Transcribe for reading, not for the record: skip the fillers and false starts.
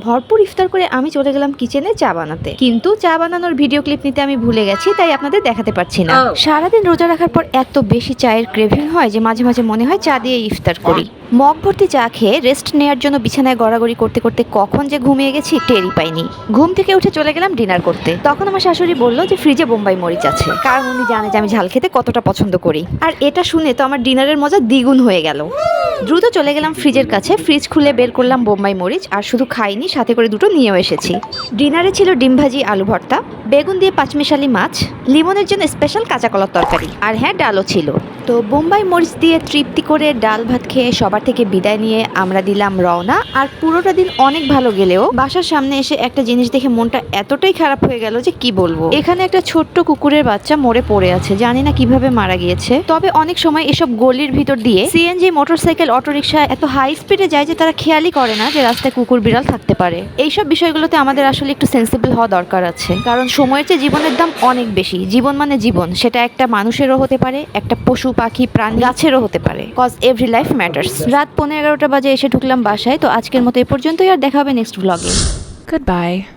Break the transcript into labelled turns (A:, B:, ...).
A: ভরপুর ইফতার করে আমি চলে গেলাম কিচেনে চা বানাতে, কিন্তু চা বানানোর ভিডিও ক্লিপ নিতে আমি ভুলে গেছি, তাই আপনাদের দেখাতে পারছি না। সারাদিন রোজা রাখার পর এত বেশি চায়ের ক্রেভিং হয় যে মাঝে মাঝে মনে হয় চা দিয়ে ইফতার করি। মগ ভর্তি চা খেয়ে রেস্ট নেওয়ার জন্য বিছানায় গড়াগড়ি করতে করতে কখন যে ঘুমিয়ে গেছি টেরই পাইনি। ঘুম থেকে উঠে চলে গেলাম ডিনার করতে। তখন আমার শাশুড়ি বলল যে ফ্রিজে বোম্বাই মরিচ আছে, কারণ উনি জানে যে আমি ঝাল খেতে কতটা পছন্দ করি। আর এটা শুনে তো আমার ডিনারের মজা দ্বিগুণ হয়ে গেল। দ্রুত চলে গেলাম ফ্রিজের কাছে, ফ্রিজ খুলে বের করলাম বোম্বাই মরিচ, আর শুধু খাইনি, সাথে করে দুটো নিয়েও এসেছি। ডিনারে ছিল ডিম ভাজি, আলু ভর্তা, বেগুন দিয়ে পাঁচমিশালি মাছ, লিমনের জন্য স্পেশাল কাঁচা কলার তরকারি, আর হ্যাঁ ডালও ছিল। তো বোম্বাই মরিচ দিয়ে তৃপ্তি করে ডাল ভাত খেয়ে সবার থেকে বিদায় নিয়ে আমরা দিলাম রওনা। আর পুরোটা দিন অনেক ভালো গেলেও বাসার সামনে এসে একটা জিনিস দেখে মনটা এতটাই খারাপ হয়ে গেল যে কি বলবো। এখানে একটা ছোট্ট কুকুরের বাচ্চা মরে পড়ে আছে, জানি না কিভাবে মারা গিয়েছে। তবে অনেক সময় এসব গলির ভিতর দিয়ে সিএনজি, মোটরসাইকেল, অটোরিকশা এত হাই স্পিডে যায় যে তারা খেয়ালই করে না যে রাস্তায় কুকুর বিড়াল থাকতে পারে। এইসব বিষয়গুলোতে আমাদের আসলে একটু সেন্সিবল হওয়া দরকার আছে, কারণ সময়ের চেয়ে জীবনের দাম অনেক বেশি। জীবন মানে জীবন, সেটা একটা মানুষেরও হতে পারে, একটা পশু পাখি প্রাণী গাছেরও হতে পারে। Cause every life matters. রাত 11:15 বাজে এসে ঢুকলাম বাসায়। তো আজকের মতো এ পর্যন্তই, আর দেখা হবে নেক্সট ব্লগে।
B: Goodbye.